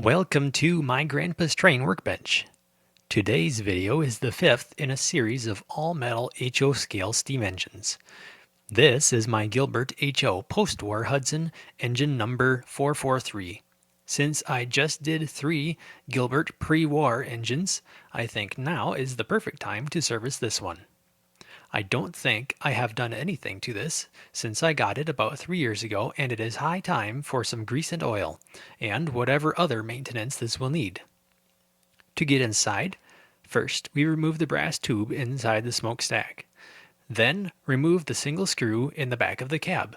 Welcome to my grandpa's train workbench. Today's video is the fifth in a series of all-metal HO scale steam engines. This is my Gilbert HO Postwar Hudson engine number 443. Since I just did 3 Gilbert pre-war engines, I think now is the perfect time to service this one. I don't think I have done anything to this since I got it about 3 years ago, and it is high time for some grease and oil, and whatever other maintenance this will need. To get inside, first we remove the brass tube inside the smokestack. Then remove the single screw in the back of the cab,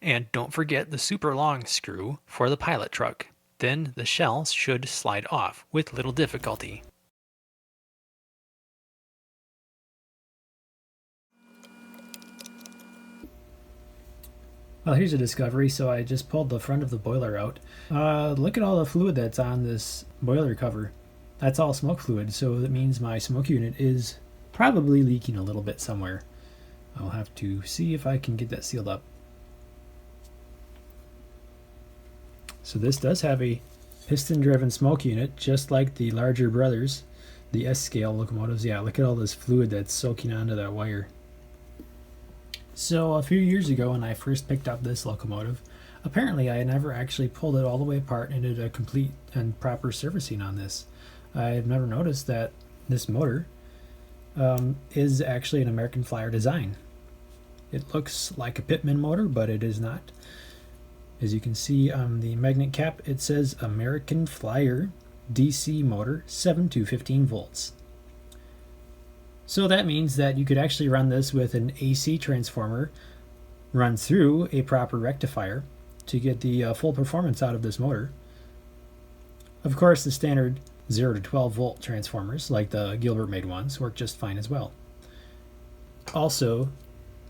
and don't forget the super long screw for the pilot truck. Then the shell should slide off with little difficulty. Well, here's a discovery. So I just pulled the front of the boiler out. Look at all the fluid that's on this boiler cover. That's all smoke fluid, so that means my smoke unit is probably leaking a little bit somewhere. I'll have to see if I can get that sealed up. So this does have a piston-driven smoke unit, just like the larger brothers, the S-scale locomotives. Yeah, look at all this fluid that's soaking onto that wire. So a few years ago when I first picked up this locomotive, apparently I never actually pulled it all the way apart and did a complete and proper servicing on this. I've never noticed that this motor is actually an American Flyer design. It looks like a Pitman motor, but it is not. As you can see on the magnet cap, it says American Flyer DC motor 7 to 15 volts. So that means that you could actually run this with an AC transformer run through a proper rectifier to get the full performance out of this motor. Of course, the standard 0 to 12 volt transformers, like the Gilbert made ones, work just fine as well. Also,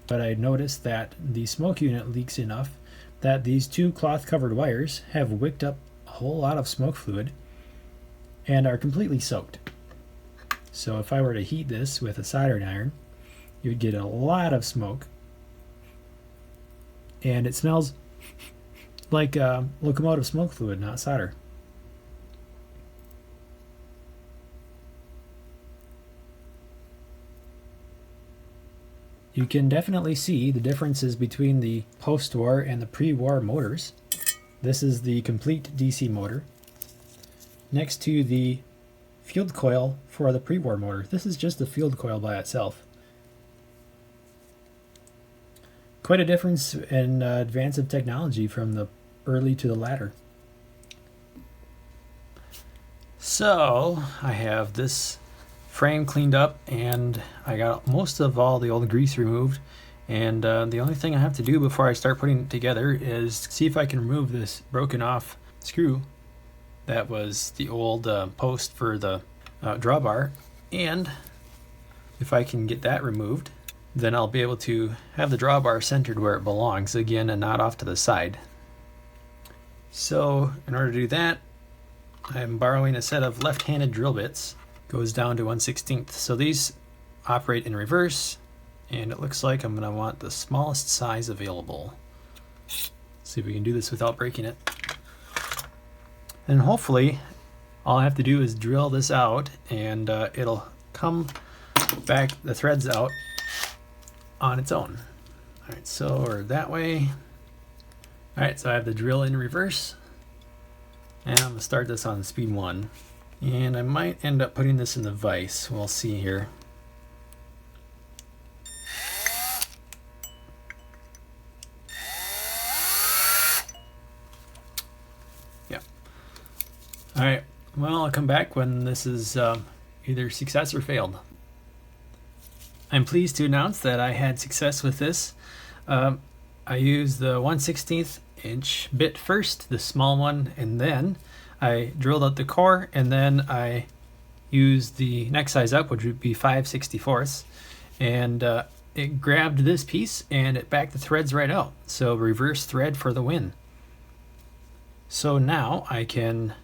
but I noticed that the smoke unit leaks enough that these two cloth covered wires have wicked up a whole lot of smoke fluid and are completely soaked. So if I were to heat this with a soldering iron, you would get a lot of smoke. And it smells like locomotive smoke fluid, not solder. You can definitely see the differences between the post-war and the pre-war motors. This is the complete DC motor, next to the field coil for the pre-war motor. This is just the field coil by itself. Quite a difference in advance of technology from the early to the latter. So I have this frame cleaned up and I got most of all the old grease removed, and the only thing I have to do before I start putting it together is see if I can remove this broken off screw that was the old post for the drawbar, and if I can get that removed, then I'll be able to have the drawbar centered where it belongs again and not off to the side. So in order to do that, I'm borrowing a set of left-handed drill bits. Goes down to 1/16. So these operate in reverse, and it looks like I'm going to want the smallest size available. See if we can do this without breaking it. And hopefully all I have to do is drill this out and it'll come back the threads out on its own. Alright, so we're that way. Alright, so I have the drill in reverse, and I'm going to start this on speed 1. And I might end up putting this in the vise. We'll see here. Yeah. Alright, well, I'll come back when this is either success or failed. I'm pleased to announce that I had success with this. I used the 1/16 inch bit first, the small one, and then I drilled out the core, and then I used the next size up, which would be 5/64, and it grabbed this piece and it backed the threads right out. So reverse thread for the win. So now I can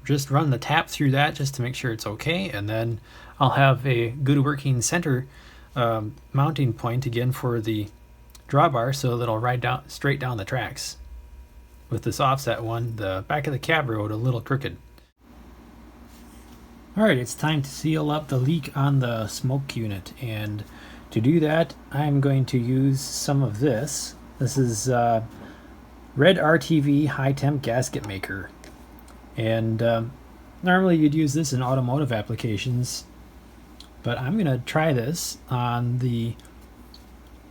just run the tap through that just to make sure it's okay, and then I'll have a good working center mounting point again for the drawbar, so that'll ride down straight down the tracks. with this offset one, the back of the cab rode a little crooked. Alright, it's time to seal up the leak on the smoke unit, and to do that I'm going to use some of this. This is Red RTV high temp gasket maker, and normally you'd use this in automotive applications, but I'm going to try this on the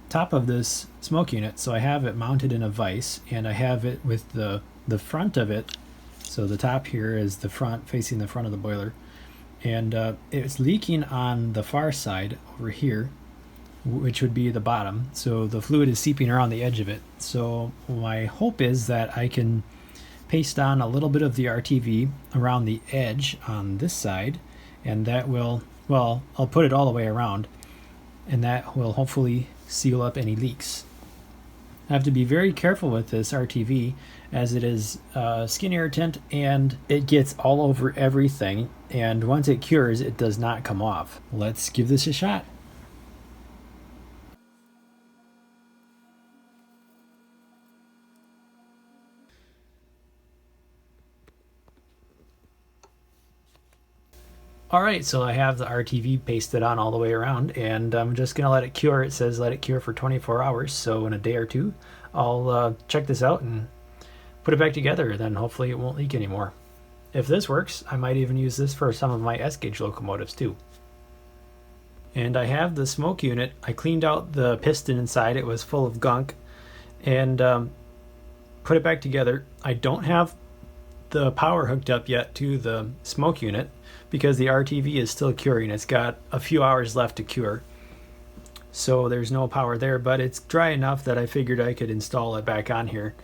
top of this smoke unit. So I have it mounted in a vise, and I have it with the front of it, so the top here is the front, facing the front of the boiler, and it's leaking on the far side over here, which would be the bottom, so the fluid is seeping around the edge of it. So my hope is that I can paste on a little bit of the RTV around the edge on this side, and that will, well, I'll put it all the way around, and that will hopefully seal up any leaks. I have to be very careful with this RTV, as it is skin irritant and it gets all over everything, and once it cures it does not come off. Let's give this a shot. Alright, so I have the RTV pasted on all the way around, and I'm just going to let it cure. It says let it cure for 24 hours, so in a day or two I'll check this out and put it back together, then hopefully it won't leak anymore. If this works, I might even use this for some of my S-gauge locomotives too. And I have the smoke unit. I cleaned out the piston inside, it was full of gunk, and put it back together. I don't have the power hooked up yet to the smoke unit because the RTV is still curing. It's got a few hours left to cure, so there's no power there, but it's dry enough that I figured I could install it back on here.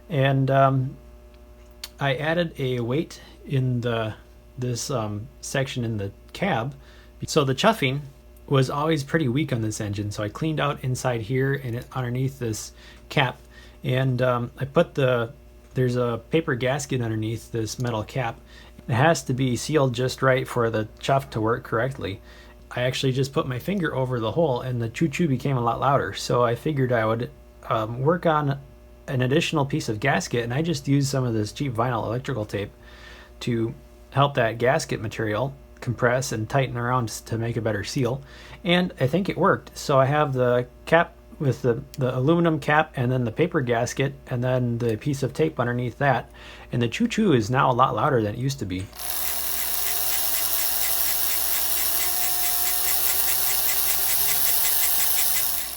And I added a weight in this section in the cab, so the chuffing was always pretty weak on this engine, so I cleaned out inside here and underneath this cap, and I put there's a paper gasket underneath this metal cap. It has to be sealed just right for the chuff to work correctly. I actually just put my finger over the hole and the choo-choo became a lot louder, so I figured I would work on an additional piece of gasket, and I just used some of this cheap vinyl electrical tape to help that gasket material compress and tighten around to make a better seal, and I think it worked. So I have the cap with the aluminum cap, and then the paper gasket, and then the piece of tape underneath that, and the choo-choo is now a lot louder than it used to be.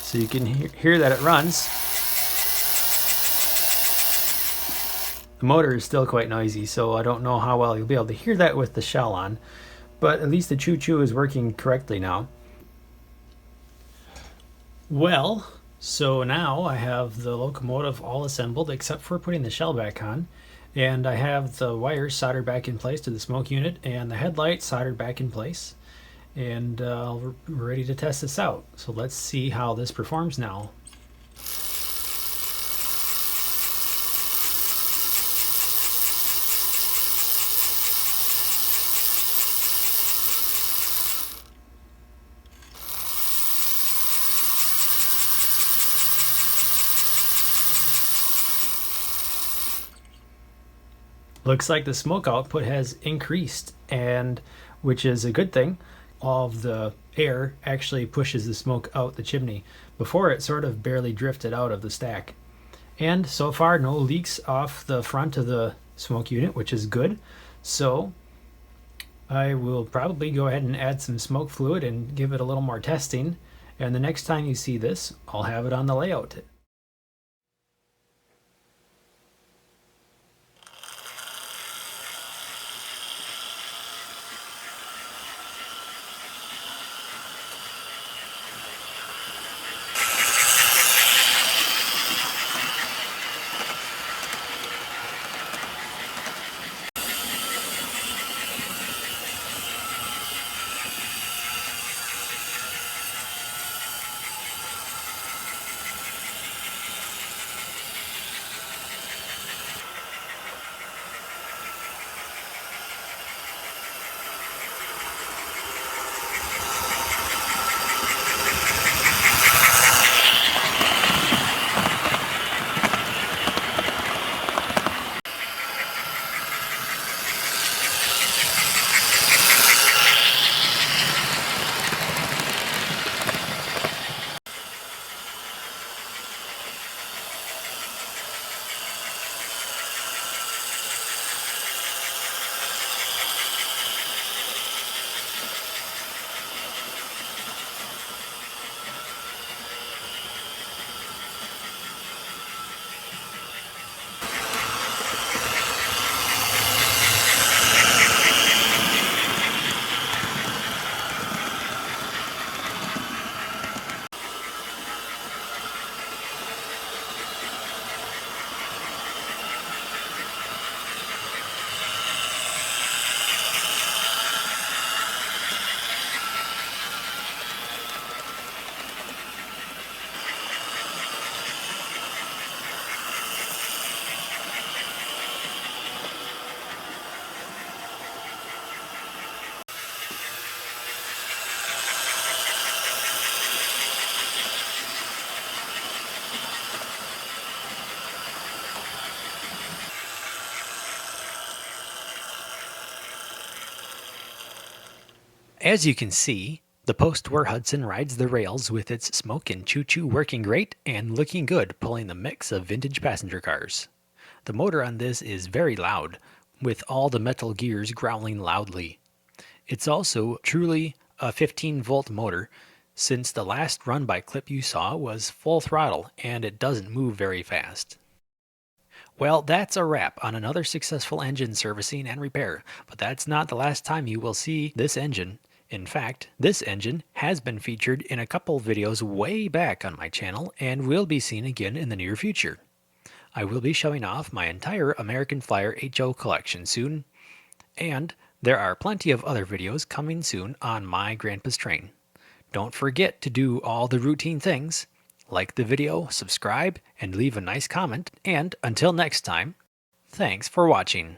So you can hear that it runs. The motor is still quite noisy, so I don't know how well you'll be able to hear that with the shell on, but at least the choo-choo is working correctly now. Well, so now I have the locomotive all assembled except for putting the shell back on, and I have the wires soldered back in place to the smoke unit and the headlight soldered back in place, and we're ready to test this out. So let's see how this performs now. Looks like the smoke output has increased, and which is a good thing. All of the air actually pushes the smoke out the chimney. Before, it sort of barely drifted out of the stack. And so far no leaks off the front of the smoke unit, which is good. So I will probably go ahead and add some smoke fluid and give it a little more testing, and the next time you see this I'll have it on the layout. As you can see, the Postwar Hudson rides the rails with its smoke and choo-choo working great and looking good pulling the mix of vintage passenger cars. The motor on this is very loud, with all the metal gears growling loudly. It's also truly a 15-volt motor, since the last run by clip you saw was full throttle and it doesn't move very fast. Well, that's a wrap on another successful engine servicing and repair, but that's not the last time you will see this engine. In fact, this engine has been featured in a couple videos way back on my channel and will be seen again in the near future. I will be showing off my entire American Flyer HO collection soon, and there are plenty of other videos coming soon on my Grandpa's Train. Don't forget to do all the routine things, like the video, subscribe, and leave a nice comment, and until next time, thanks for watching.